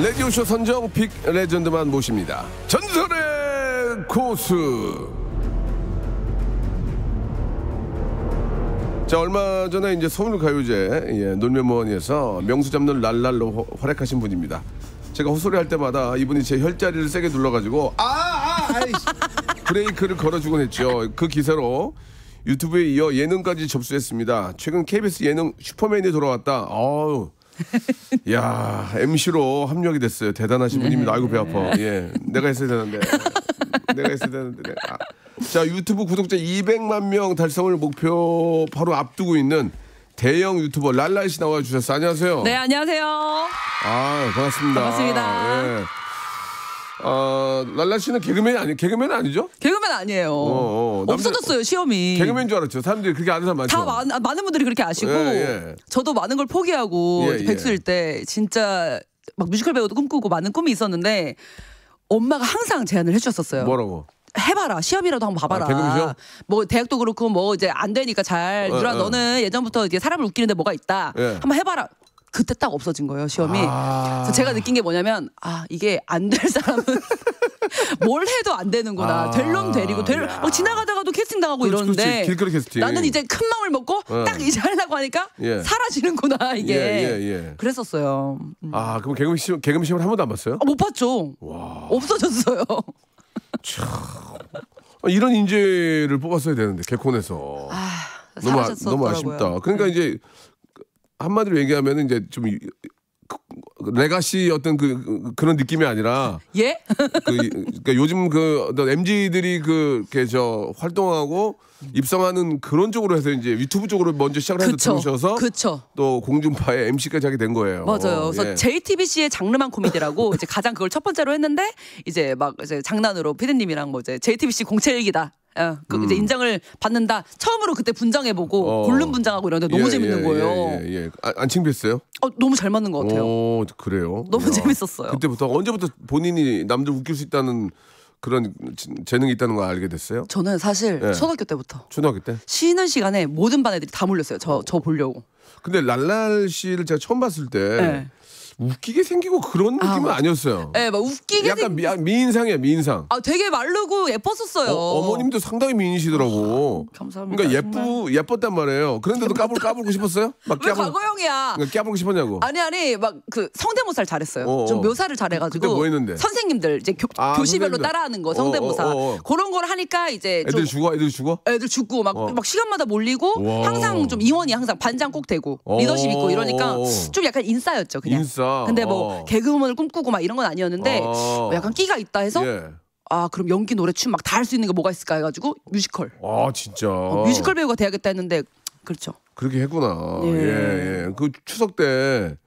라디오쇼 선정 빅 레전드만 모십니다. 전설의 고수. 자, 얼마 전에 이제 서울가요제 놀면무원에서 명수 잡는 랄랄로 활약하신 분입니다. 제가 헛소리 할 때마다 이분이 제 혈자리를 세게 눌러가지고 브레이크를 걸어주곤 했죠. 그 기사로 유튜브에 이어 예능까지 접수했습니다. 최근 KBS 예능 슈퍼맨이 돌아왔다. 야, MC로 합격이 됐어요. 대단하신 분입니다. 아이고, 배 아파. 예, 내가 했어야 되는데. 자, 유튜브 구독자 200만 명 달성을 목표 바로 앞두고 있는 대형 유튜버 랄랄 씨 나와주셨어요. 안녕하세요. 네, 안녕하세요. 반갑습니다. 반갑습니다. 예. 랄라 씨는 개그맨 아니죠? 개그맨 아니에요. 없어졌어요, 시험이. 개그맨인 줄 알았죠. 사람들이 그렇게 아는 사람 많죠. 많은 분들이 그렇게 아시고, 저도 많은 걸 포기하고 백수일 때 진짜 막 뮤지컬 배우도 꿈꾸고 많은 꿈이 있었는데 엄마가 항상 제안을 해주셨었어요. 뭐라고? 해봐라, 시험이라도 한번 봐봐라. 개그맨 시험? 뭐 대학도 그렇고 뭐 이제 안 되니까 잘 누나 너는 예전부터 이제 사람을 웃기는데 뭐가 있다. 한번 해봐라. 그때 딱 없어진 거예요, 시험이. 그래서 제가 느낀 게 뭐냐면, 이게 안 될 사람은 뭘 해도 안 되는구나. 될 놈 되리고, 막 지나가다가도 캐스팅 당하고 이러는데. 길거리 캐스팅. 나는 이제 큰 마음을 먹고 딱 이제 하려고 하니까 사라지는구나, 이게. 그랬었어요. 그럼 개그맨 시험을 한 번도 안 봤어요? 못 봤죠. 없어졌어요. 참. 이런 인재를 뽑았어야 되는데, 개콘에서. 너무 아쉽다. 그러니까 이제 한마디로 얘기하면 이제 좀 레가시 어떤 그런 느낌이 아니라 그러니까 요즘 어떤 MZ들이 이렇게 활동하고 입성하는 그런 쪽으로 해서 이제 유튜브 쪽으로 먼저 시작을 해서 들으셔서 또 공중파의 MC까지 하게 된 거예요. 맞아요. 그래서 JTBC의 장르만 코미디라고 이제 가장 그걸 첫 번째로 했는데 이제 막 이제 장난으로 피디님이랑 뭐 이제 JTBC 공채일기다. 이제 인정을 받는다. 처음으로 그때 분장해보고 골룸 분장하고 이러는데 너무 재밌는 거예요. 안 창피했어요? 너무 잘 맞는 것 같아요. 그래요? 너무 재밌었어요. 그때부터 언제부터 본인이 남들 웃길 수 있다는 그런 재능이 있다는 걸 알게 됐어요? 저는 사실 초등학교 때부터. 초등학교 때? 쉬는 시간에 모든 반 애들이 다 몰렸어요. 저 보려고. 근데 랄랄 씨를 제가 처음 봤을 때 웃기게 생기고 그런 느낌은 아니었어요. 네, 막 웃기게 약간 미인상이야, 미인상. 되게 마르고 예뻤었어요. 어머님도 상당히 미인이시더라고. 감사합니다. 그러니까 예뻤단 말이에요. 그런데도 까불고 싶었어요? 막 왜 과거형이야? 까불고 싶었냐고. 아니 막 그 성대모사를 잘했어요. 좀 묘사를 잘해가지고. 그때 뭐 했는데? 선생님들 이제 교시별로 선생님들. 따라하는 거 성대모사. 그런 걸 하니까 이제 애들 죽어? 애들 죽고 막 시간마다 몰리고 항상 좀 임원이 항상 반장 꼭 되고 리더십 있고 이러니까 좀 약간 인싸였죠, 그냥. 인싸. 근데 뭐 개그우먼을 꿈꾸고 막 이런 건 아니었는데 약간 끼가 있다 해서 그럼 연기 노래 춤 막 다 할 수 있는 게 뭐가 있을까 해가지고 뮤지컬. 진짜. 뮤지컬 배우가 돼야겠다 했는데 그렇죠. 그렇게 했구나. 그 추석 때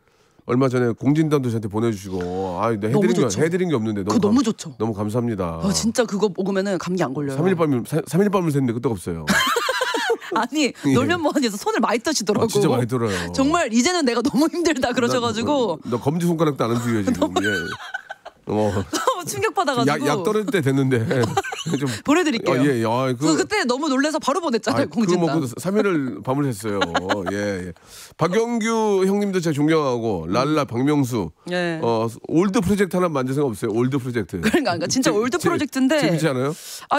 얼마 전에 공진단도 저한테 보내주시고 해드린 게 없는데 너무 좋죠. 너무 감사합니다. 진짜 그거 먹으면은 감기 안 걸려요. 3일 밤을 샜는데 끄떡 없어요. 아니 놀면무원에서 손을 많이 떠시더라고. 진짜 많이 들어요. 정말 이제는 내가 너무 힘들다 그러셔가지고. 너 검지 손가락도 안 움직여 지금. 너무 충격받아가지고. 약 떨어질 때 됐는데 좀 보내드릴게요. 그때 너무 놀라서 바로 보냈잖아요. 공진단. 그거 먹고 3일을 밤을 샜어요. 박영규 형님도 제가 존경하고 랄라 박명수. 올드 프로젝트 하나 만들 생각 없어요? 올드 프로젝트. 그러니까 진짜 올드 프로젝트인데. 재밌지 않아요?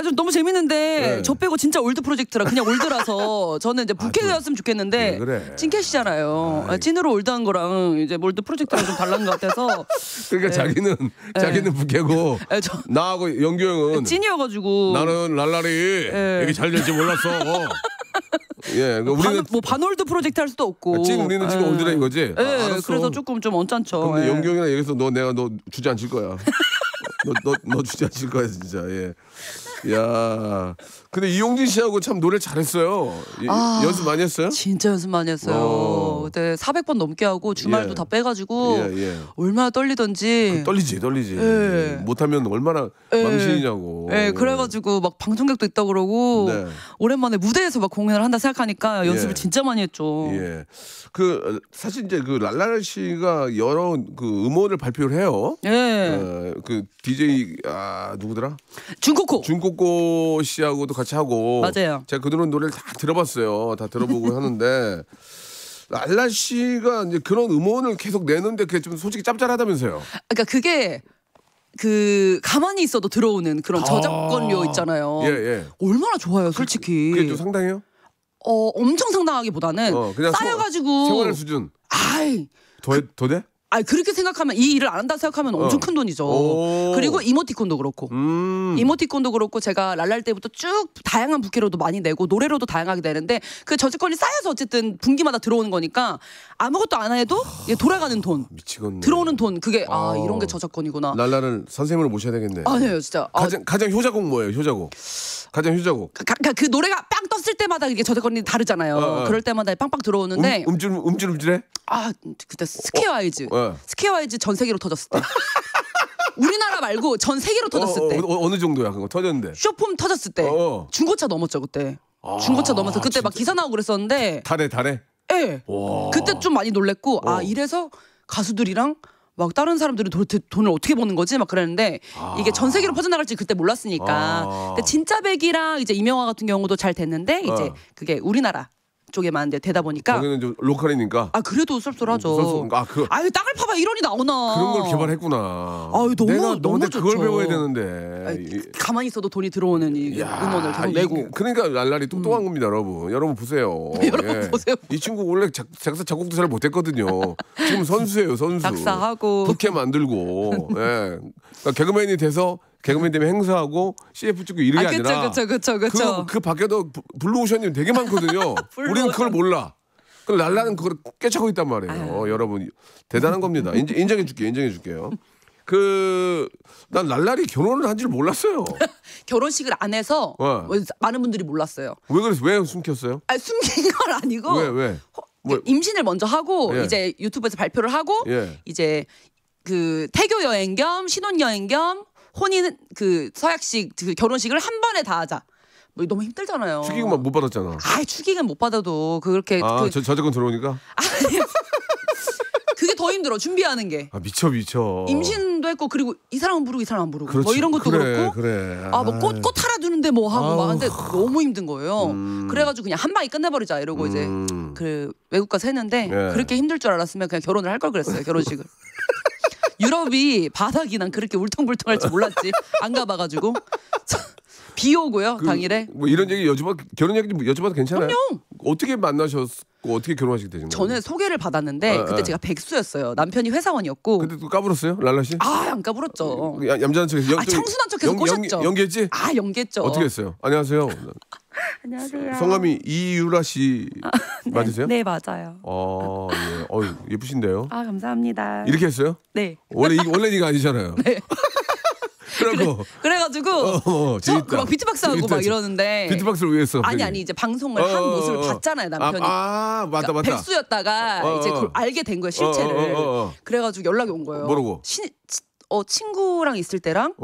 좀 너무 재밌는데 저 빼고 진짜 올드 프로젝트라 그냥 올드라서 저는 이제 부캐였으면 좋겠는데 찐캐시잖아요. 찐으로 올드한 거랑 이제 올드 프로젝트랑 좀 다른 것 같아서. 그러니까 자기는 부캐고 나하고 영규 형은 찐이어가지고 나는 랄랄이 이게 잘 될지 몰랐어. 우리는 뭐 반올드 프로젝트 할 수도 없고. 우리는 지금 올드라 이거지. 그래서 조금 좀 언짢죠. 근데 영규 형이랑 얘기해서 내가 너 주저앉힐 거야. 너 주저앉힐 거야 진짜. 야, 근데 이용진 씨하고 참 노래 잘했어요. 연습 많이 했어요? 진짜 연습 많이 했어요. 그때 400번 넘게 하고 주말도 다 빼가지고 얼마나 떨리던지. 떨리지. 못하면 얼마나 망신이냐고. 그래가지고 막 방청객도 있다 그러고 오랜만에 무대에서 막 공연을 한다 생각하니까 연습을 진짜 많이 했죠. 사실 이제 그 랄랄 씨가 여러 그 음원을 발표를 해요. 그 DJ 누구더라? 준코코 씨하고도 같이 하고. 맞아요. 제가 그들은 노래를 다 들어봤어요. 다 들어보고 하는데 랄라 씨가 이제 그런 음원을 계속 내는데 그게 좀 솔직히 짭짤하다면서요. 그러니까 그게 가만히 있어도 들어오는 그런 저작권료 있잖아요. 예. 얼마나 좋아요, 솔직히. 그게 좀 상당해요? 엄청 상당하기보다는 그냥 쌓여가지고 생활 수준. 아이. 더 돼? 그렇게 생각하면 이 일을 안 한다 생각하면 엄청 큰 돈이죠. 그리고 이모티콘도 그렇고. 이모티콘도 그렇고 제가 랄랄 때부터 쭉 다양한 부캐로도 많이 내고 노래로도 다양하게 되는데 그 저작권이 쌓여서 어쨌든 분기마다 들어오는 거니까 아무것도 안 해도 돌아가는 돈. 미치겠네. 들어오는 돈. 그게 이런 게 저작권이구나. 랄랄은 선생님을 모셔야 되겠네. 아니에요, 진짜. 가장 효자곡 뭐예요? 효자곡. 가장 효자곡. 그 노래가 빵 떴을 때마다 이게 저작권이 다르잖아요. 그럴 때마다 빵빵 들어오는데 음질해? 그때 스퀘어아이즈. 스퀘어아이즈 전 세계로 터졌을 때. 우리나라 말고 전 세계로 터졌을 때. 어느 정도야 그거 터졌는데? 쇼폼 터졌을 때. 중고차 넘었죠 그때. 중고차 넘어서 그때 막 기사 나오고 그랬었는데. 달에? 네. 그때 좀 많이 놀랬고 이래서 가수들이랑 막 다른 사람들은 돈을 어떻게 버는 거지? 막 그랬는데 이게 전 세계로 퍼져나갈지 그때 몰랐으니까. 근데 진짜 백이랑 이제 이명화 같은 경우도 잘 됐는데 이제 그게 우리나라 쪽에만 되다 보니까 거기는 좀 로컬이니까. 그래도 쏠쏠하죠. 땅을 파봐 1원이 나오나. 그런 걸 개발했구나. 너무 좋죠. 그걸 배워야 되는데. 가만히 있어도 돈이 들어오는 이 음원을 계속 내고. 그러니까 랄랄이 똑똑한 겁니다, 여러분. 여러분 보세요. 여러분 보세요. 이 친구 원래 작사 작곡도 잘 못했거든요. 지금 선수예요, 선수. 작사하고 부캐 만들고. 예. 그러니까 개그맨이 돼서. 개그맨 때문에 행사하고 CF 찍고 이런 게 아니라 그쵸. 그 밖에도 블루오션님 되게 많거든요. 우리는 그걸 몰라. 그 랄라는 그걸 꿰차고 있단 말이에요. 여러분 대단한 겁니다. 인정해줄게요. 난 랄랄이 결혼을 한 줄 몰랐어요. 결혼식을 안 해서 많은 분들이 몰랐어요. 왜 그래서 왜 숨겼어요? 숨긴 건 아니고 왜? 임신을 먼저 하고 이제 유튜브에서 발표를 하고 이제 그 태교 여행 겸 신혼 여행 겸 혼인 서약식 결혼식을 한 번에 다 하자. 너무 힘들잖아요. 축의금만 못 받았잖아. 축의금 못 받아도 그렇게 저작권 들어오니까. 그게 더 힘들어 준비하는 게. 미쳐. 임신도 했고 그리고 이 사람은 부르고 이 사람은 안 부르고. 그렇지. 이런 것도 그렇고. 그래. 꽃 할아두는데 뭐 하고 막 근데 너무 힘든 거예요. 그래가지고 그냥 한 방에 끝내버리자 이러고 이제 외국 가서 했는데 그렇게 힘들 줄 알았으면 그냥 결혼을 할 걸 그랬어요. 결혼식을. 유럽이 바닥이 난 그렇게 울퉁불퉁할 줄 몰랐지. 안 가봐가지고. 비 오고요 당일에. 이런 얘기 결혼 얘기 여쭤봐도 괜찮아요? 그럼요. 어떻게 만나셨고 어떻게 결혼하시게 되신 거예요? 저는 소개를 받았는데 그때 제가 백수였어요. 남편이 회사원이었고. 근데 또 까불었어요? 랄라 씨? 안 까불었죠. 얌전한 척해서 청순한 척해서 꼬셨죠. 연기했지? 연기했죠. 어떻게 했어요? 안녕하세요. 안녕하세요. 성함이 이유라 씨 맞으세요? 네, 맞아요. 예. 예쁘신데요? 감사합니다. 이렇게 했어요? 네. 원래 이거 아니잖아요. 네. 그래가지고 막 비트박스 하고 막 이러는데. 비트박스를 왜 했어? 아니 이제 방송을 한 모습을 봤잖아요 남편이. 맞다. 그러니까 백수였다가 이제 그걸 알게 된 거예요 실체를. 그래가지고 연락이 온 거예요. 뭐라고? 친구랑 있을 때랑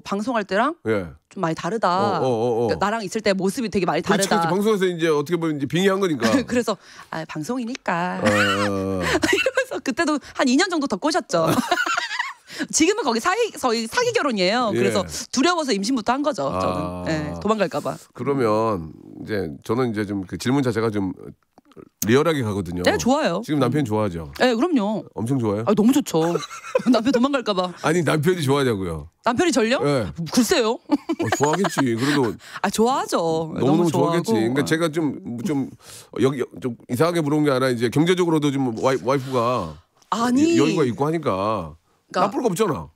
방송할 때랑 좀 많이 다르다. 그러니까 나랑 있을 때 모습이 되게 많이 다르다. 그렇지. 방송에서 이제 어떻게 보면 이제 빙의한 거니까. 그래서 방송이니까 이러면서 그때도 한 2년 정도 더 꼬셨죠. 지금은 거기 사기 결혼이에요. 그래서 두려워서 임신부터 한 거죠. 저는 도망갈까봐. 그러면 이제 저는 이제 좀 그 질문 자체가 좀 리얼하게 가거든요. 네, 좋아요. 지금 남편 좋아하죠? 네, 그럼요. 엄청 좋아요? 너무 좋죠. 남편 도망갈까봐. 아니 남편이 좋아하냐고요? 남편이 절요? 네. 글쎄요. 좋아하겠지. 그래도 좋아하죠. 너무 좋아하겠지. 그러니까 제가 좀 이상하게 물어본 게 아니라 이제 경제적으로도 좀 와이프가 여유가 있고 하니까 나쁠 거 없잖아.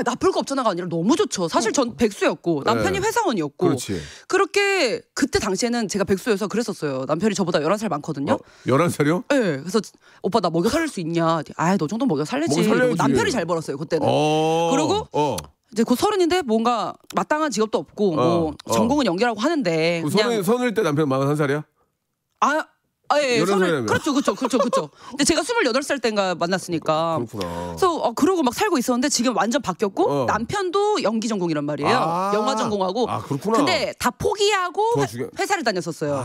나쁠 거 없잖아가 아니라 너무 좋죠. 사실 전 백수였고 남편이 회사원이었고. 그렇지. 그렇게 그때 당시에는 제가 백수여서 그랬었어요. 남편이 저보다 11살 많거든요. 11살이요? 네. 그래서 오빠 나 먹여 살릴 수 있냐? 너 정도 먹여 살리지. 남편이 잘 벌었어요 그때는. 그리고 이제 곧 30인데 뭔가 마땅한 직업도 없고 전공은 연기라고 하는데. 그냥 30일 때 남편 41살이야? 예. 그렇죠. 근데 제가 28살 때인가 만났으니까. 그렇구나. 그래서 그러고 막 살고 있었는데 지금 완전 바뀌었고 남편도 연기 전공이란 말이에요. 영화 전공하고. 그렇구나. 근데 다 포기하고 회사를 다녔었어요.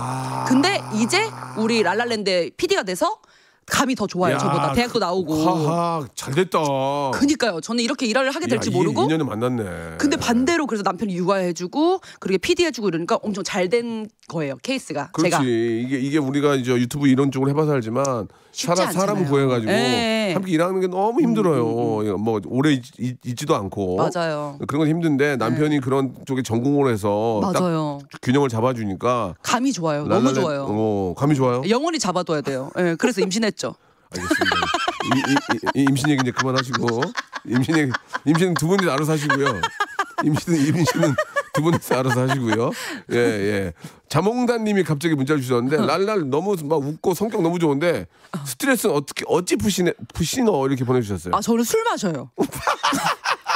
근데 이제 우리 랄랄랜드 PD가 돼서 감이 더 좋아요. 저보다 대학도 나오고. 하하 잘됐다. 그니까요. 저는 이렇게 일을 하게 될지 모르고. 인연을 만났네. 근데 반대로 그래서 남편이 육아해주고 그리고 PD 해주고 이러니까 엄청 잘 된 거예요. 케이스가. 그렇지. 제가. 이게 우리가 이제 유튜브 이런 쪽으로 해봐서 알지만 사람을 구해가지고 함께 일하는 게 너무 힘들어요. 뭐 오래 있지도 않고. 맞아요. 그런 건 힘든데 남편이 그런 쪽에 전공을 해서 맞아요. 딱 균형을 잡아주니까 감이 좋아요. 너무 좋아요. 감이 좋아요. 영원히 잡아둬야 돼요. 네, 그래서 임신했죠. 알겠습니다. 임신 얘기 이제 그만하시고 임신 두 분이 알아서 하시고요. 임신은 두 분이서 알아서 하시고요. 예. 자몽단님이 갑자기 문자를 주셨는데 랄랄 너무 막 웃고 성격 너무 좋은데 스트레스는 어찌 푸시너 이렇게 보내주셨어요. 아 저는 술 마셔요.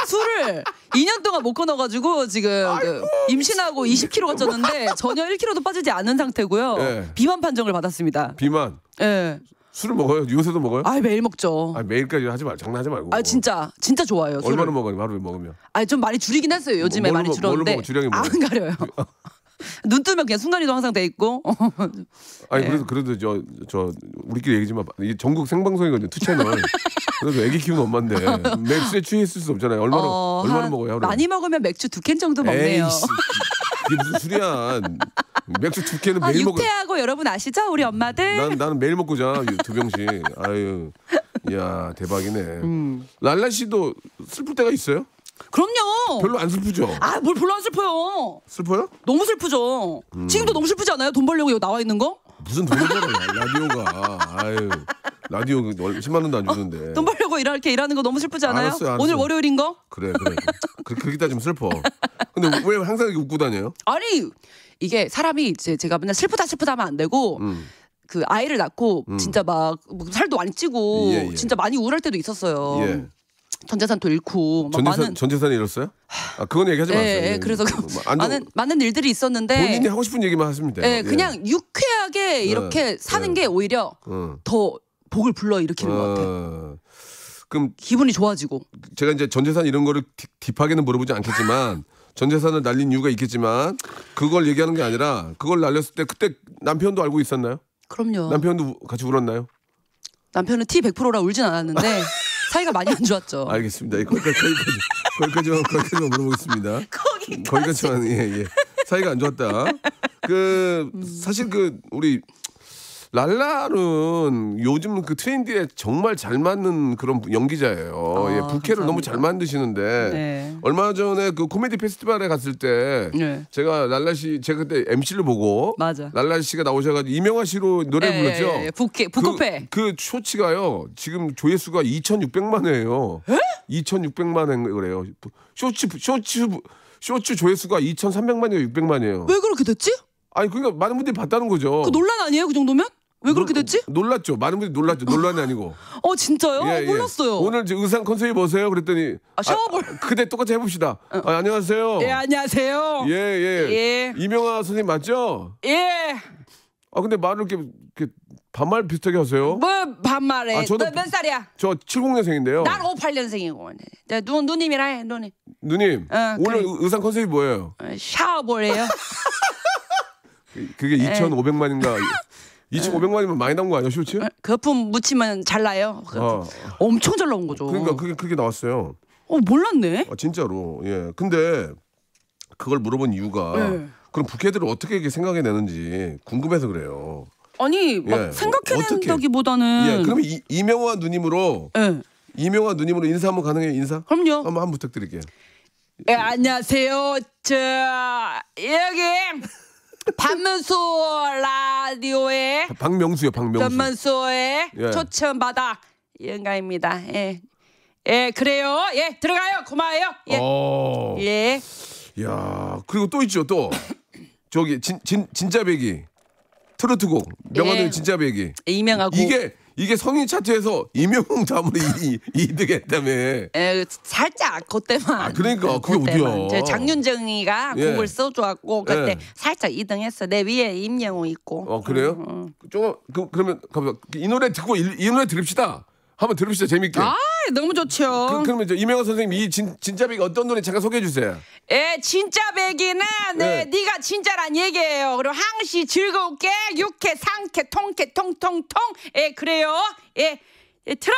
술을 2년 동안 못 끊어가지고 지금 임신하고 20kg가 쪘는데 전혀 1kg도 빠지지 않은 상태고요. 예. 비만 판정을 받았습니다. 비만. 예. 술을 먹어요? 요새도 먹어요? 아 매일 먹죠. 아 매일까지 하지 말, 장난하지 말고. 아 진짜 좋아요. 술을. 얼마나 먹어요? 하루에 먹으면? 아 좀 많이 줄이긴 했어요. 요즘에 많이 줄었는데. 뭘로 먹어? 주량이 뭐예요? 안 가려요. 눈 뜨면 그냥 순간이동 항상 돼 있고. 아니 그래도 저 우리끼리 얘기지만 이게 전국 생방송이거든요. 2채널. 그래도 애기 키우는 엄마인데 맥주에 취해 있을 수 없잖아요. 얼마나 먹어요? 하루에? 많이 먹으면 맥주 2캔 정도 먹네요. 에이씨, 이게 무슨 술이야? 맥주 2캔은 매일 먹어. 육퇴하고 여러분 아시죠? 우리 엄마들. 나는 매일 먹고 자 2병씩. 아유, 야 대박이네. 랄라 씨도 슬플 때가 있어요? 그럼요. 별로 안 슬프죠? 아, 뭘 별로 안 슬퍼요. 슬퍼요? 너무 슬프죠. 지금도 너무 슬프지 않아요? 돈 벌려고 여기 나와 있는 거? 무슨 돈을 벌어요? 라디오가. 아유, 라디오 10만 원도 안 주는데. 돈 벌려고 이렇게 일하는 거 너무 슬프지 않아요? 알았어요. 오늘 월요일인 거? 그래. 그렇게 따지면 슬퍼. 근데 왜 항상 이렇게 웃고 다녀요? 아니, 이게 사람이 이제 제가 맨날 슬프다 하면 안 되고 그 아이를 낳고 진짜 막 살도 많이 찌고 예. 진짜 많이 우울할 때도 있었어요. 예. 전 재산도 잃고 전 재산이 잃었어요? 아 그건 얘기하지 마세요. 예, 그래서 많은 일들이 있었는데 본인이 하고 싶은 얘기만 하시면 돼요. 예, 그냥 유쾌하게 이렇게 사는 게 오히려 더 복을 불러 일으키는 것 같아요. 그럼 기분이 좋아지고. 제가 이제 전 재산 이런 거를 딥하게는 물어보지 않겠지만 전 재산을 날린 이유가 있겠지만 그걸 얘기하는 게 아니라 그걸 날렸을 때 그때 남편도 알고 있었나요? 그럼요. 남편도 같이 울었나요? 남편은 T 100%라 울진 않았는데 사이가 많이 안 좋았죠. 알겠습니다. 거기까지만 물어보겠습니다. 거기까지만 예. 사이가 안 좋았다. 사실 우리 랄라는 요즘 그 트렌드에 정말 잘 맞는 그런 연기자예요. 예, 부캐를 너무 잘 만드시는데 네. 얼마 전에 그 코미디 페스티벌에 갔을 때 네. 제가 그때 MC를 보고 맞아. 랄라 씨가 나오셔가지고 이명화 씨로 노래를 불렀죠. 부캐. 그 쇼츠가요. 지금 조회수가 2,600만 회예요. 2,600만 회 그래요. 쇼츠 조회수가 2,300만이에요, 600만이에요. 왜 그렇게 됐지? 아니 그러니까 많은 분들이 봤다는 거죠. 그 논란 아니에요, 그 정도면? 왜 그렇게 됐지? 놀랐죠. 많은 분들이 놀랐죠. 논란이 아니고. 진짜요? 예. 몰랐어요. 오늘 의상 컨셉이 뭐세요? 그랬더니 샤워볼. 그때 똑같이 해봅시다. 안녕하세요. 예, 안녕하세요. 예. 이명화 선생님 맞죠? 예. 근데 말을 이렇게 반말 비슷하게 하세요. 뭐 반말해? 저도 몇 살이야? 저 70년생인데요. 난 58년생이고. 누님이라 해, 누님. 누님. 오늘 그래. 의상 컨셉이 뭐예요? 샤워볼이에요. 그게 2,500만인가? 2,500만이면 많이 나온 거 아니야, 쇼츠? 거품 묻히면 잘 나요. 엄청 잘 나온 거죠. 그러니까 그게 나왔어요. 몰랐네. 진짜로. 예. 근데 그걸 물어본 이유가 그럼 부캐들을 어떻게 이렇게 생각해내는지 궁금해서 그래요. 아니 막 생각해낸다기보다는. 예. 그러면 이명화 누님으로 인사 한번 가능해요? 인사? 그럼요. 한번 부탁드릴게요. 예, 안녕하세요. 여기 박명수 라디오에 박명수요. 박명수의 초청받아 영광입니다. 예, 그래요. 예, 들어가요. 고마워요. 예. 야, 그리고 또 있죠. 또 저기 진짜 배기 트로트곡 명화는 진짜 배기 이명하고 이게 성인 차트에서 이명웅 다음으로 2등했다며. 살짝 그때만. 그러니까 그게 어디야? 장윤정이가 곡을 써줘갖고 그때 살짝 2등했어. 내 위에 임영웅 있고. 그래요? 조금 그러면 이 노래 듣고 이 노래 들읍시다. 한번 들읍시다. 재밌게. 너무 좋죠. 그러면 이명호 선생님 이 진짜 백이 어떤 노래 잠깐 소개해 주세요. 예, 진짜 백이는 네가 진짜란 얘기예요. 그리고 항시 즐겁게 육회 상쾌 통쾌 통통통. 예, 그래요. 예, 틀어.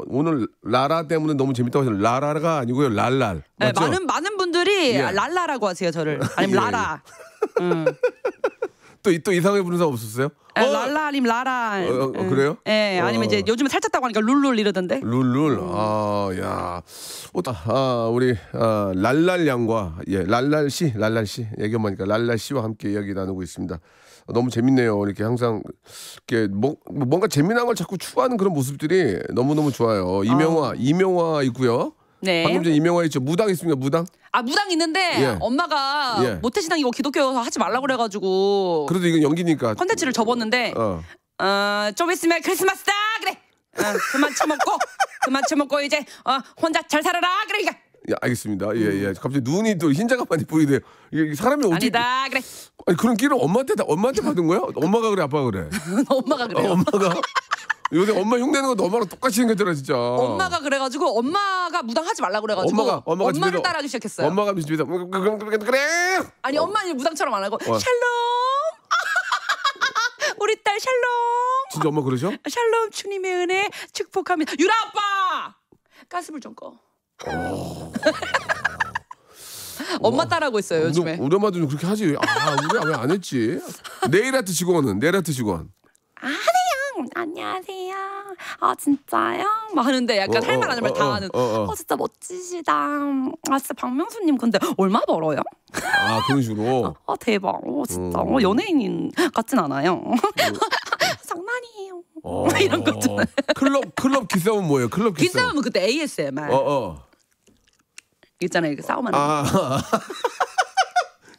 오늘 라라 때문에 너무 재밌다고 하셨는데 라라가 아니고요 랄랄. 네, 많은 분들이 랄라라고 하세요 저를. 아니면 라라. 또 이상하게 부르는 사람 없었어요? 랄라 아니면 라라. 그래요? 예, 아니면 이제 요즘에 살쪘다고 하니까 룰룰 이러던데. 룰룰. 야. 우리 랄랄 양과 랄랄 씨 애견마니까 랄랄 씨와 함께 이야기 나누고 있습니다. 너무 재밌네요. 이렇게 항상 이렇게 뭔가 재미난 걸 자꾸 추구하는 그런 모습들이 너무너무 좋아요. 이명화 있고요. 네. 방금 전에 이명화 있죠. 무당 있습니까? 무당? 무당 있는데 엄마가 모태신앙이고 기독교 하지 말라고 그래가지고. 그래도 이건 연기니까. 콘텐츠를 접었는데 좀 있으면 크리스마스다 그래. 그만 처먹고 이제 혼자 잘 살아라 그러니까. 알겠습니다. 예. 갑자기 눈이 또 흰자가 많이 보이네요. 이게 사람이 어떻게? 아니다 그래. 아니 그런 끼를 엄마한테 받은 거야? 엄마가 그래, 아빠가 그래? 엄마가 그래요. 엄마가. 요새 엄마 흉내는 것도 엄마랑 똑같이 생겼더라 진짜. 엄마가 그래가지고 엄마가 무당하지 말라고 그래가지고 엄마를 따라하기 시작했어요. 엄마가 집에서 그래. 아니 엄마는 무당처럼 안 하고 샬롬. 우리 딸 샬롬. 진짜 엄마 그러셔? 샬롬 주님의 은혜 축복합니다. 유라 아빠 가스불 좀 꺼. 엄마 따라하고 있어요 요즘에. 우리 엄마도 좀 그렇게 하지. 우리가 왜 안 했지? 네일아트 직원. 안녕하세요. 진짜요? 막 하는데 약간 할 말 안 할 말 다 하는. 진짜 멋지시다. 진짜 박명수님 근데 얼마 벌어요? 그런 식으로. 대박. 진짜 연예인 같진 않아요. 장난이에요. 이런 것들. 클럽 기싸움은 뭐예요? 클럽 기싸움은 그때 ASMR. 있잖아요. 싸움하는 거.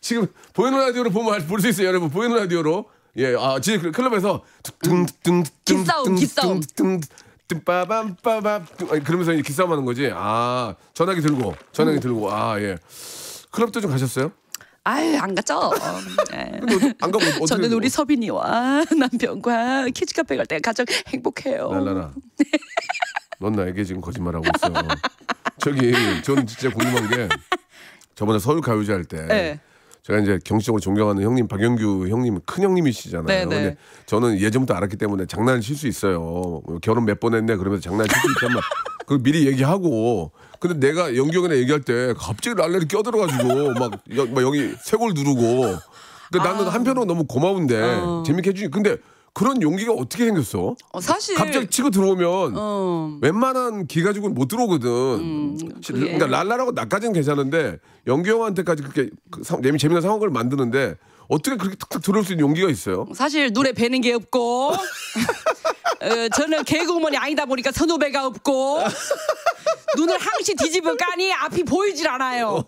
지금 보이는 라디오로 보면 볼 수 있어요, 여러분. 보이는 라디오로. 예, 지금 클럽에서 기싸움. 빠밤빠밤 그러면서 이제 기싸움하는 거지. 전화기 들고. 예. 클럽도 좀 가셨어요? 안 갔죠. 근데 안 가고 어떻게? 저는 우리 서빈이와 남편과 키즈카페 갈 때 가장 행복해요. 랄라라. 넌 나에게 지금 거짓말하고 있어. 저는 진짜 궁금한 게 저번에 서울 가요제 할 때 제가 이제 경시적으로 존경하는 형님 박영규 형님 큰 형님이시잖아요. 근데 저는 예전부터 알았기 때문에 장난을 칠 수 있어요. 결혼 몇 번 했네 그러면서 장난을 칠 수 있단 그걸 미리 얘기하고. 근데 내가 영규 형이랑 얘기할 때 갑자기 랄랄이 껴들어가지고 막 여기 쇄골 누르고. 근데 나는 한편으로 너무 고마운데 재밌게 해주니. 근데 그런 용기가 어떻게 생겼어? 사실 갑자기 치고 들어오면 웬만한 기 가지고는 못 들어오거든. 그러니까 랄라라고 나까지는 괜찮은데 영규 형한테까지 그렇게 재미난 상황을 만드는데 어떻게 그렇게 탁탁 들어올 수 있는 용기가 있어요? 사실 눈에 뵈는 게 없고 저는 개그우먼이 아니다 보니까 선후배가 없고 눈을 항시 뒤집어 까니 앞이 보이질 않아요.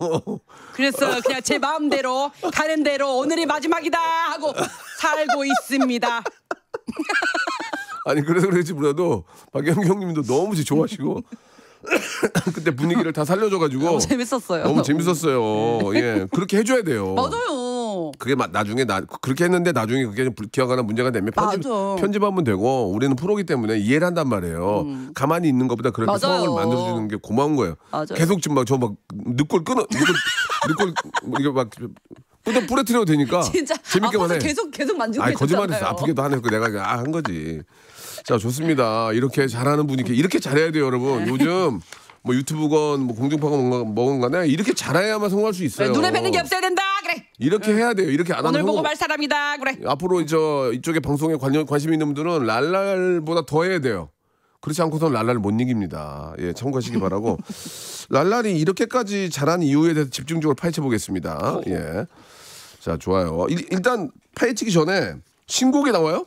그래서 그냥 제 마음대로 가는 대로 오늘이 마지막이다 하고 살고 있습니다. 아니 그래서 그런지 몰라도 박영규 형님도 너무 좋아하시고 그때 분위기를 다 살려줘가지고 너무 재밌었어요. 너무 재밌었어요. 예, 그렇게 해줘야 돼요. 맞아요. 그게 나중에 그렇게 했는데 나중에 그게 불쾌하거나 문제가 되면 편집하면 되고 우리는 프로기 때문에 이해를 한단 말이에요. 가만히 있는 것보다 그렇게 상황을 만들어주는 게 고마운 거예요. 맞아요. 계속 지금 막 늑골 이게 막 부러뜨려도 되니까 진짜 재밌게만 해. 계속 만지고 계셨잖아요. 거짓말했어. 아프게도 안 했고 내가 한 거지. 자, 좋습니다. 이렇게 잘하는 분이 이렇게 잘해야 돼요, 여러분. 요즘 뭐 유튜브건 뭐 공중파건 뭐건 간에 이렇게 잘해야만 성공할 수 있어요. 눈에 뵈는 게 없어야 된다. 그래. 이렇게 해야 돼요. 이렇게 안 하면 오늘 보고 말 사람이다. 그래. 앞으로 이쪽에 방송에 관심 있는 분들은 랄랄보다 더 해야 돼요. 그렇지 않고서는 랄랄을 못 이깁니다. 예, 참고하시기 바라고. 랄랄이 이렇게까지 잘한 이유에 대해서 집중적으로 파헤쳐 보겠습니다. 예. 자, 좋아요. 일단 파헤치기 전에 신곡이 나와요?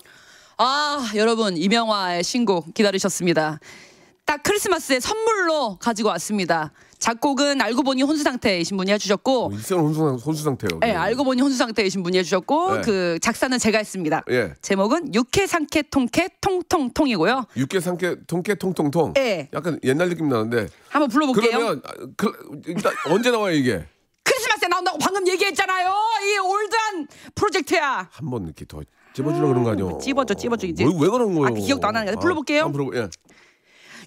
여러분 이명화의 신곡 기다리셨습니다. 딱 크리스마스에 선물로 가지고 왔습니다. 작곡은 알고 보니 혼수 상태이신 분이 해주셨고, 일생 혼수 상태요. 네, 알고 보니 혼수 상태이신 분이 해주셨고, 그 작사는 제가 했습니다. 제목은 육회 상쾌 통쾌 통통통이고요. 육회 상쾌 통쾌 통통통. 약간 옛날 느낌 나는데. 한번 불러볼게요. 그러면 일단 언제 나와요 이게? 크리스마스에 나온다고 방금 얘기했잖아요. 이 올드한 프로젝트야. 한번 이렇게 더 찝어주려고 그런 거 아니야? 찝어줘 이제. 왜 그런 거예요? 기억도 안 나는 거 불러볼게요. 한번 불러보.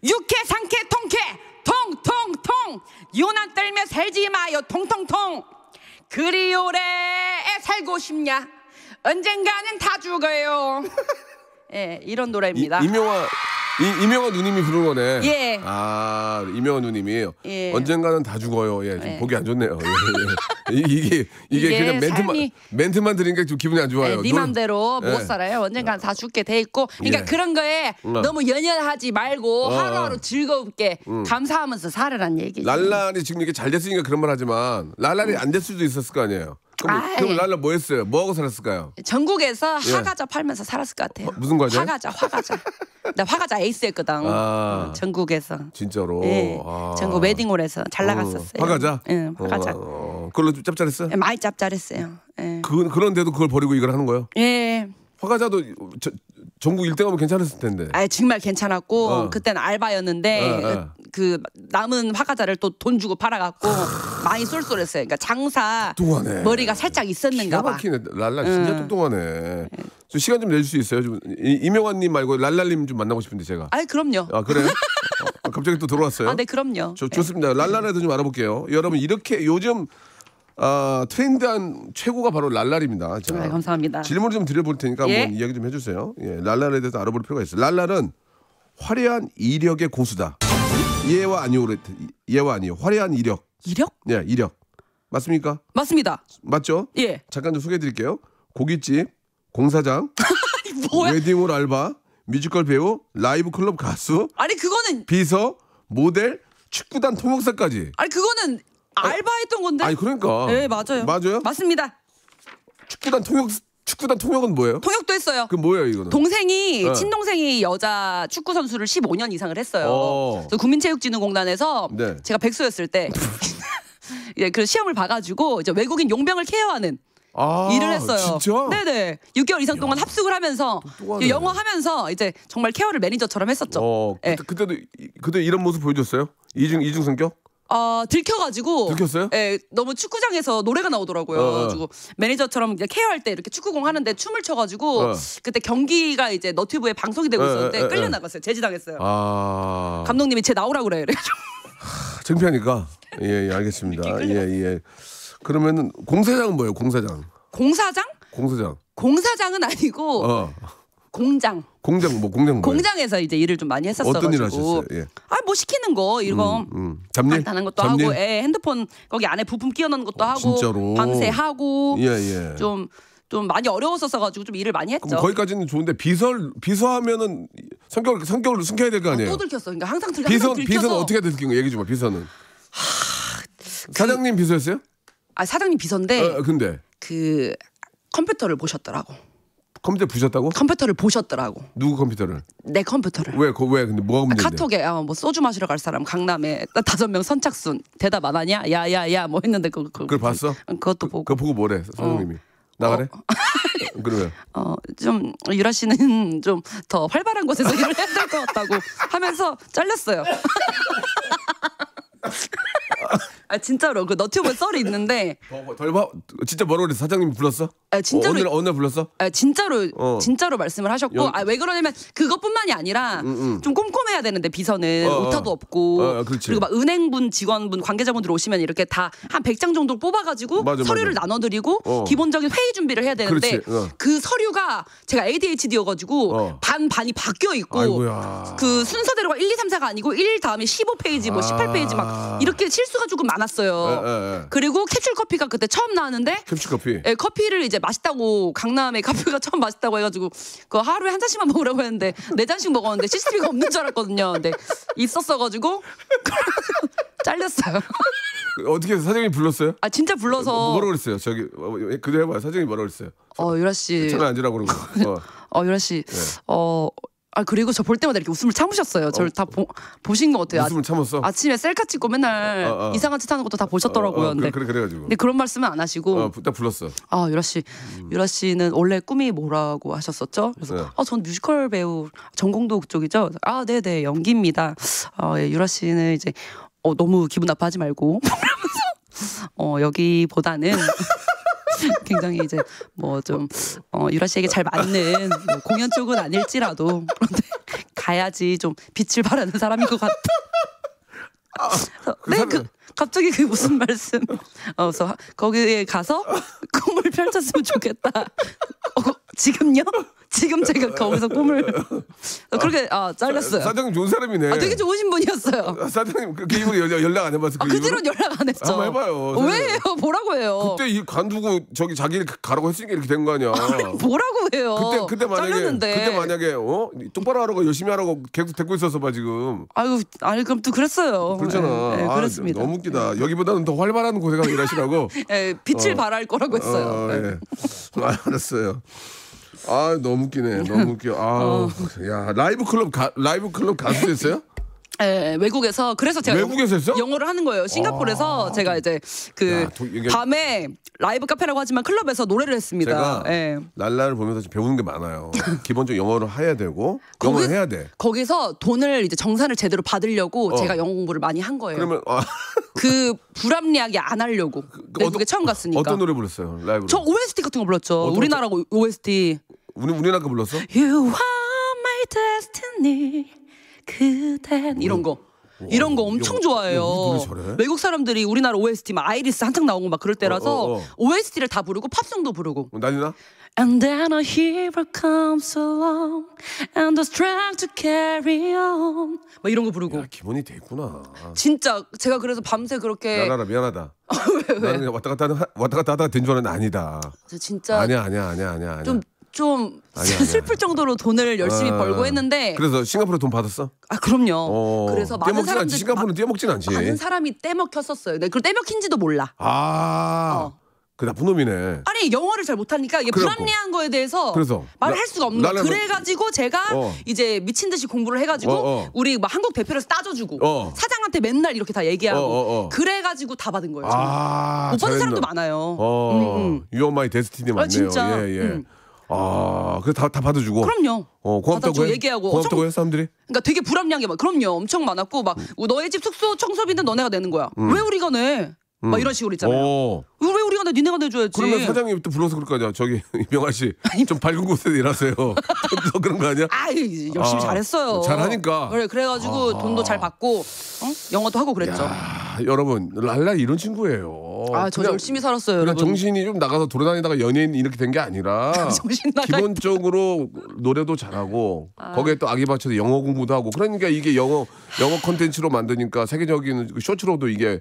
육회 상쾌 통쾌 통통통 유난 떨며 살지 마요 통통통 그리 오래 살고 싶냐 언젠가는 다 죽어요. 예, 이런 노래입니다. 이명화 누님이 부른 거네. 예. 아, 이명화 누님이 예. 언젠가는 다 죽어요. 예, 좀 예. 보기 안 좋네요. 예, 예. 이게 그냥 멘트만 들으니까 좀 기분이 안 좋아요. 네 맘대로 못 살아요. 언젠가는 다 죽게 돼 있고. 그러니까 예. 그런 거에 너무 연연하지 말고 하루하루 즐겁게 감사하면서 살으란 얘기죠. 랄랄이 지금 이게 잘 됐으니까 그런 말 하지만 랄랄이 안 됐을 수도 있었을 거 아니에요. 그럼 랄랄 뭐 했어요? 뭐 하고 살았을까요? 전국에서 예. 화과자 팔면서 살았을 것 같아요. 무슨 과자? 화과자. 나 화과자 에이스였거든. 전국에서. 진짜로. 예. 전국 웨딩홀에서 잘 나갔었어요. 화과자? 응, 화과자. 그걸로 좀 짭짤했어요? 예, 많이 짭짤했어요. 예. 그런데도 그걸 버리고 이걸 하는 거예요? 예. 화과자도 전국 1등하면 괜찮았을 텐데. 아, 정말 괜찮았고 그때는 알바였는데 그 남은 화과자를 또 돈 주고 팔아갖고 많이 쏠쏠했어요. 그러니까 장사 똑똑하네. 머리가 살짝 있었는가 봐. 막히네. 랄랄 진짜 똑똑하네. 좀 시간 좀 낼 수 있어요? 좀 이명환님 말고 랄랄님 좀 만나고 싶은데 제가. 아, 그럼요. 아, 그래요? 갑자기 또 들어왔어요? 아, 네, 그럼요. 좋습니다. 랄랄에도 좀 알아볼게요. 여러분 이렇게 요즘 트렌드한 최고가 바로 랄랄입니다. 자, 네, 감사합니다. 질문 좀 드려볼 테니까 예? 한번 이야기 좀 해주세요. 예, 랄랄에 대해서 알아볼 필요가 있어요. 랄랄은 화려한 이력의 고수다. 예와 아니오. 예와 아니오. 화려한 이력. 이력? 예, 이력. 맞습니까? 맞습니다. 맞죠? 예. 잠깐 좀 소개해드릴게요. 고깃집, 공사장, 뭐야? 웨딩홀 알바, 뮤지컬 배우, 라이브 클럽 가수, 아니 그거는 비서, 모델, 축구단 통역사까지. 아니 그거는 알바했던 건데. 아니 그러니까. 네, 맞아요. 맞아요? 맞습니다. 축구단 통역은 뭐예요? 통역도 했어요. 그 뭐예요 이거는? 동생이 친동생이 여자 축구 선수를 15년 이상을 했어요. 그래서 국민체육진흥공단에서 네. 제가 백수였을 때 예, 그 시험을 봐가지고 이제 외국인 용병을 케어하는 일을 했어요. 진짜? 네네. 6개월 이상 동안 합숙을 하면서 똑똑하네. 영어 하면서 이제 정말 케어를 매니저처럼 했었죠. 예. 그때 이런 모습 보여줬어요? 이중 성격? 들켜가지고. 들켰어요? 예, 너무 축구장에서 노래가 나오더라고요. 그래가지고 매니저처럼 이제 케어할 때 이렇게 축구공 하는데 춤을 춰가지고 그때 경기가 이제 너튜브에 방송이 되고 있었는데 끌려 나갔어요. 제지당했어요. 감독님이 쟤 나오라 그래. 창피하니까. 예, 알겠습니다. 예. 그러면은 공사장은 뭐예요? 공사장. 공사장? 공사장. 공사장은 아니고 공장. 공장 뭐예요? 공장에서 이제 일을 좀 많이 했었어가지고. 어떤 일을 하셨어요? 예. 뭐 시키는 거 이거 잡일 다는 것도 잡일? 하고, 핸드폰 거기 안에 부품 끼워 넣는 것도 하고, 진짜로? 밤새 하고, 예. 좀 많이 어려웠었어가지고 좀 일을 많이 했죠. 그럼 거기까지는 좋은데 비서하면은 성격을 숨겨야 될 거 아니에요? 또 들켰어. 그러니까 항상 비서는 어떻게 들킨 거 얘기 좀 봐. 비서는. 사장님 비서였어요? 아, 사장님 비서인데. 근데 그 컴퓨터를 보셨더라고. 컴퓨터 부셨다고? 컴퓨터를 보셨더라고. 누구 컴퓨터를? 내 컴퓨터를. 왜 근데 뭐가 문제인데? 카톡에 뭐 소주 마시러 갈 사람 강남에 5명 선착순 대답 안 하냐? 야야야 뭐 했는데 그걸 봤어? 그것도 보고. 그거 보고 뭐래 사장님이? 나가래? 그러면 좀 유라 씨는 좀 더 활발한 곳에서 일을 해야 될 것 같다고 하면서 잘렸어요. 아, 진짜로 그 너튜브 썰이 있는데 덜 봐. 진짜 뭐라 그랬어? 사장님 불렀어? 진짜로 어느 날 불렀어? 진짜로 말씀을 하셨고, 왜 그러냐면 그것뿐만이 아니라 좀 꼼꼼해야 되는데 비서는 오타도 없고, 그리고 막 은행분 직원분 관계자분들 오시면 이렇게 다 한 100장 정도 뽑아가지고 서류를 나눠드리고 기본적인 회의 준비를 해야 되는데 그 서류가 제가 ADHD여가지고 반이 바뀌어 있고 아이고야. 그 순서대로가 1, 2, 3, 4가 아니고 1 다음에 15페이지 뭐 18페이지 막 이렇게 실수가 조금 많았어요. 그리고 캡슐 커피가 그때 처음 나왔는데 캡슐 커피. 커피를 이제 맛있다고 강남에 카페가 처음 맛있다고 해가지고 그 하루에 한 잔씩만 먹으라고 했는데 4잔씩 먹었는데 CCTV가 없는 줄 알았거든요. 근데 있었어가지고 잘렸어요. 어떻게 해서 사장님 불렀어요? 아, 진짜 불러서 뭐라고 그랬어요? 저기 그래 해봐요. 사장님 뭐라고 그랬어요? 유라 씨. 차가 앉으라고 그러고. 유라 씨. 네. 그리고 저 볼 때마다 이렇게 웃음을 참으셨어요. 저를 다 보신 것 같아요. 웃음을 참았어? 아침에 셀카 찍고 맨날 이상한 짓 하는 것도 다 보셨더라고요. 그래가지고. 근데 그런 말씀은 안 하시고. 딱 불렀어. 유라 씨. 유라 씨는 원래 꿈이 뭐라고 하셨었죠? 그래서 전 뮤지컬 배우 전공도 그쪽이죠. 네네 연기입니다. 유라 씨는 이제 너무 기분 나빠하지 말고 여기보다는 굉장히 이제 뭐 좀 유라 씨에게 잘 맞는 뭐 공연 쪽은 아닐지라도 그런데 가야지 좀 빛을 발하는 사람인 것 같다. 네, 갑자기 그 무슨 말씀? 그래서 거기에 가서 꿈을 펼쳤으면 좋겠다. 지금요? 지금 제가 거기서 꿈을 그렇게 잘렸어요. 사장님 좋은 사람이네. 되게 좋으신 분이었어요. 사장님 그 이후로 연락 안 해봤어? 그 뒤로는 연락 안 했죠. 한번 해봐요. 왜요? 뭐라고 해요? 그때 이 관두고 저기 자기 가라고 했으니까 이렇게 된 거 아니야. 뭐라고 해요? 그때 만약에 똑바로 하라고 열심히 하라고 계속 데리고 있었어 봐 지금. 아니 그럼 또 그랬어요. 그렇잖아. 네, 그렇습니다. 너무 웃기다. 여기보다는 더 활발한 곳에 가서 일하시라고. 네, 빛을 발할 거라고 했어요. 네. 알았어요. 너무 웃기네. 너무 웃겨. 야 라이브 클럽 가수 됐어요? 네, 외국에서 그래서 제가 외국에서 했어? 영어를 하는 거예요. 싱가포르에서 제가 이제 밤에 라이브 카페라고 하지만 클럽에서 노래를 했습니다. 제가 랄라를 보면서 배우는 게 많아요. 기본적으로 영어를 해야 되고 영어를 해야 돼. 거기서 돈을 이제 정산을 제대로 받으려고 제가 영어 공부를 많이 한 거예요. 그러면 그 불합리하게 안 하려고. 외국에 처음 갔으니까. 어떤 노래 불렀어요? 라이브로? 저 OST 같은 거 불렀죠. 우리나라 OST. 우리나라 거 불렀어? You are my destiny. 그댄 이런 거. 이런 거 엄청 좋아해요. 외국 사람들이 우리나라 OST 막 아이리스 한창 나오고 막 그럴 때라서 OST를 다 부르고 팝송도 부르고. 난리나? And then a hero comes along and the strength to carry on. 막 이런 거 부르고. 야, 기본이 돼 있구나. 진짜 제가 그래서 밤새 그렇게. 나라라 미안하다. 왜? 나는 왔다 갔다 하다가 된 줄 알았는데 아니다. 진짜. 아니야. 좀 슬플 정도로 돈을 열심히 벌고 했는데. 그래서 싱가포르 돈 받았어? 그럼요. 그래서 많은 사람들이 싱가포르는 떼먹진 않지. 많은 사람이 떼먹혔었어요. 네, 그걸 떼먹힌지도 몰라. 그 나쁜 놈이네. 아니 영어를 잘 못하니까 이게 불합리한 거에 대해서 말을 할 수가 없는 거야. 그래가지고 제가 이제 미친 듯이 공부를 해가지고 우리 막 한국 대표로서 따져주고 사장한테 맨날 이렇게 다 얘기하고 그래가지고 다 받은 거예요. 못 받은 사람도 많아요. You are my destiny 맞네요. 진짜. 그래 다 받아주고. 그럼요. 고맙다고 해? 얘기하고. 고맙다고 해 사람들이? 그러니까 되게 불합리한 게 막 그럼요. 엄청 많았고 막 너의 집 숙소 청소비는 너네가 내는 거야. 왜 우리가 내? 막 이런 식으로 있잖아요. 왜 우리가 내? 니네가 내줘야지. 그러면 사장님이 또 불러서 그럴 거 아니야. 저기 이명아 씨 좀 밝은 곳에 일하세요. 또 그런 거 아니야? 열심히 잘했어요. 잘하니까. 그래가지고 돈도 잘 받고 영어도 하고 그랬죠. 여러분 랄라 이런 친구예요. 저 열심히 살았어요. 그냥 여러분. 정신이 좀 나가서 돌아다니다가 연예인 이렇게 된 게 아니라 기본적으로 노래도 잘하고 거기에 또 아기 받쳐서 영어 공부도 하고 그러니까 이게 영어 콘텐츠로 만드니까 세계적인 쇼츠로도 이게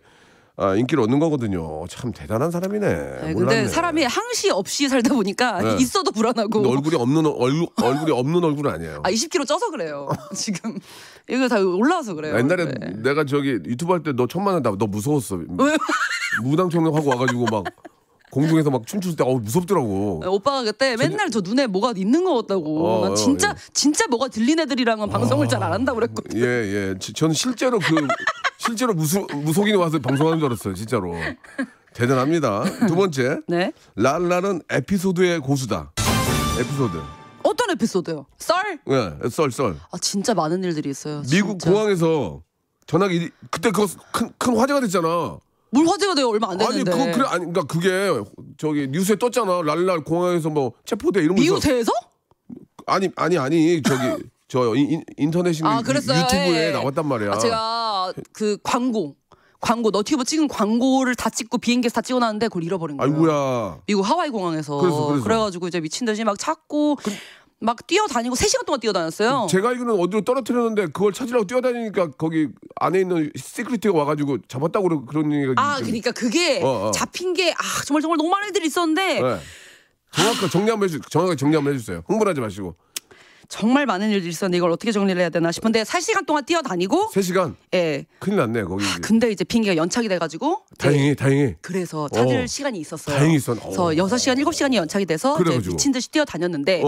인기를 얻는 거거든요. 참 대단한 사람이네. 네, 근데 사람이 항시 없이 살다 보니까 있어도 불안하고. 얼굴이 없는 얼굴은 아니에요. 20kg 쪄서 그래요. 지금 이거 다 올라와서 그래요. 옛날에 내가 저기 유튜브 할 때 너 처음 만났다. 너 무서웠어. 왜? 무당청력하고 와가지고 막 공중에서 막 춤출 때 무섭더라고. 오빠가 그때 맨날 저 눈에 뭐가 있는 것 같다고. 난 진짜 뭐가 들린 애들이랑은 방송을 잘 안 한다고 그랬거든요. 예. 저는 실제로 무속인이 와서 방송하는 줄 알았어요. 진짜로. 대단합니다. 두 번째. 네. 랄라는 에피소드의 고수다. 에피소드. 어떤 에피소드요? 썰? 네, 썰. 진짜 많은 일들이 있어요. 미국 진짜. 공항에서 전화기 그때 그거 큰 화제가 됐잖아. 뭘 화제가 돼요? 얼마 안 됐는데. 그러니까 그게 저기 뉴스에 떴잖아. 랄라 공항에서 뭐 체포돼 이러면서. 미국에서? 아니 저기 저 인터넷 유튜브에 나왔단 말이야. 제가 그 광고 너튜브 찍은 광고를 다 찍고 비행기에서 다 찍어놨는데 그걸 잃어버린 거예요. 아이고야. 미국 하와이 공항에서. 그래서. 그래가지고 이제 미친 듯이 막 찾고 막 뛰어다니고 3시간 동안 뛰어다녔어요. 제가 알기로는 어디로 떨어뜨렸는데 그걸 찾으려고 뛰어다니니까 거기 안에 있는 시큐리티가 와가지고 잡았다고 그런 얘기가. 그러니까 그게 잡힌 게 정말 너무 많은 애들이 있었는데. 네. 정확하게 정리 한번 해주세요. 흥분하지 마시고. 정말 많은 일들이 있었는데 이걸 어떻게 정리를 해야 되나 싶은데 3시간 동안 뛰어다니고 3시간? 예. 큰일 났네 거기. 근데 이제 비행기가 연착이 돼가지고 다행히 그래서 찾을 시간이 있었어요. 다행히 있었네. 그래서 6시간 7시간이 연착이 돼서 이제 미친 듯이 뛰어다녔는데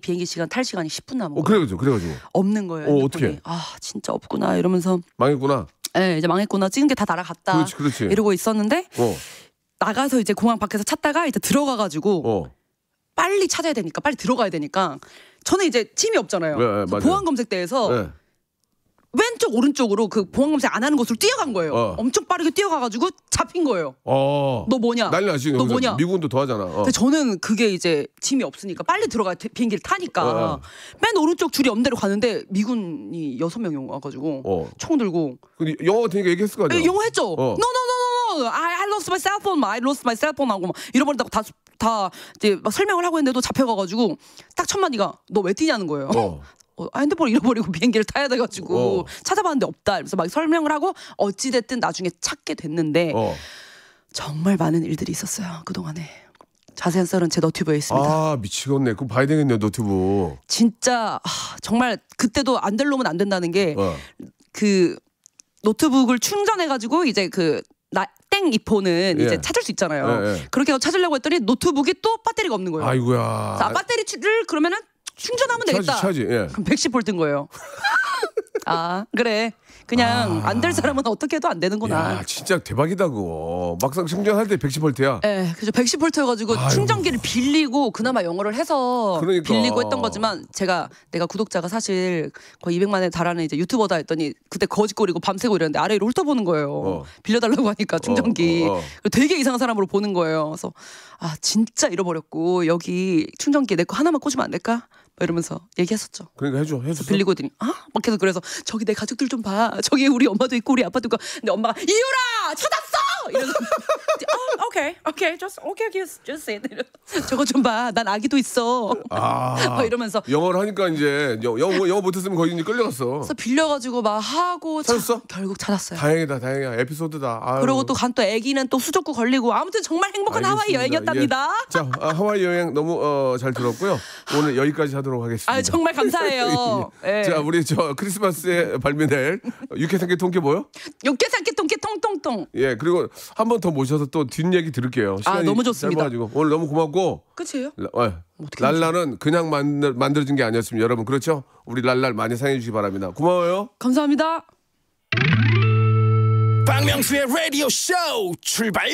비행기 시간 탈 시간이 10분 남은 거예요. 그래가지고 없는 거예요. 어떻게? 진짜 없구나 이러면서 망했구나. 네, 이제 망했구나. 찍은 게 다 날아갔다. 그렇지. 이러고 있었는데 나가서 이제 공항 밖에서 찾다가 이제 들어가가지고 빨리 찾아야 되니까 빨리 들어가야 되니까 저는 이제 팀이 없잖아요. 보안 검색대에서 왼쪽 오른쪽으로 그 보안 검색 안 하는 곳으로 뛰어간 거예요. 엄청 빠르게 뛰어가가지고 잡힌 거예요. 너 뭐냐? 난리 나지. 너 뭐냐? 미군도 더 하잖아. 근데 저는 그게 이제 짐이 없으니까 빨리 들어가 비행기를 타니까 맨 오른쪽 줄이 엄대로 가는데 미군이 6명이 와가지고 총 들고. 영어 같은 거 얘기했을 거 아니야? 영어 했죠. No. I lost my cell phone. I lost my cell phone 하고 막 잃어버린다고 다 이제 막 설명을 하고 있는데도 잡혀가가지고 딱 첫 마디가 너 왜 뛰냐는 거예요. 핸드폰 잃어버리고 비행기를 타야 돼가지고 찾아봤는데 없다. 그래서 막 설명을 하고 어찌됐든 나중에 찾게 됐는데 정말 많은 일들이 있었어요. 그동안에. 자세한 썰은 제 너튜브에 있습니다. 아 미치겠네. 그거 봐야 되겠네요. 너튜브. 진짜 정말 그때도 안 될 놈은 안 된다는 게 그 노트북을 충전해가지고 이제 그 땡 이폰은 이제 찾을 수 있잖아요. 그렇게 해서 찾으려고 했더니 노트북이 또 배터리가 없는 거예요. 아이고야. 자, 배터리를 그러면은 충전하면 되겠다. 차지. 예. 그럼 110V인 거예요. 아 그래. 그냥 안 될 사람은 어떻게 해도 안 되는구나. 야, 진짜 대박이다 그거. 막상 충전할 때 110V야. 네, 그죠. 110V여가지고 충전기를 빌리고 그나마 영어를 해서 빌리고 했던 거지만 내가 구독자가 사실 거의 200만에 달하는 이제 유튜버다 했더니 그때 거짓거리고 밤새고 이랬는데 아래 위로 훑어보는 거예요. 빌려달라고 하니까 충전기. 되게 이상한 사람으로 보는 거예요. 그래서 진짜 잃어버렸고 여기 충전기 내 거 하나만 꽂으면 안 될까? 이러면서 얘기했었죠. 그러니까 해줘. 빌리고 했더니 막 계속 그래서 저기 내 가족들 좀 봐. 저기 우리 엄마도 있고 우리 아빠도 있고. 근데 엄마가 이유라 찾았어. 이러면서 오케이 just say it. 저거 좀 봐. 난 아기도 있어. 이러면서 영어를 하니까 이제 영어 못했으면 거기 이제 끌려갔어. 그래서 빌려가지고 막 하고 찾았어? 결국 찾았어요. 다행이다. 에피소드다. 아유. 그리고 또 아기는 또 수족구 걸리고 아무튼 정말 행복한 하와이 여행이었답니다. 예. 자 하와이 여행 너무 잘 들었고요. 오늘 여기까지 하도록 하겠습니다. 정말 감사해요. 예. 자 우리 크리스마스에 발매될 육개삼계 통깨 뭐요? 육개삼계 통깨 통통통. 예 그리고 한 번 더 모셔서 또 뒷얘기 들을게요. 시간이 너무 좋습니다. 짧아가지고 오늘 너무 고맙고. 끝이에요? 랄라는 그냥 만들어진 게 아니었습니다. 여러분 그렇죠? 우리 랄랄 많이 사랑해 주시기 바랍니다. 고마워요. 감사합니다. 박명수의 라디오 쇼 출발.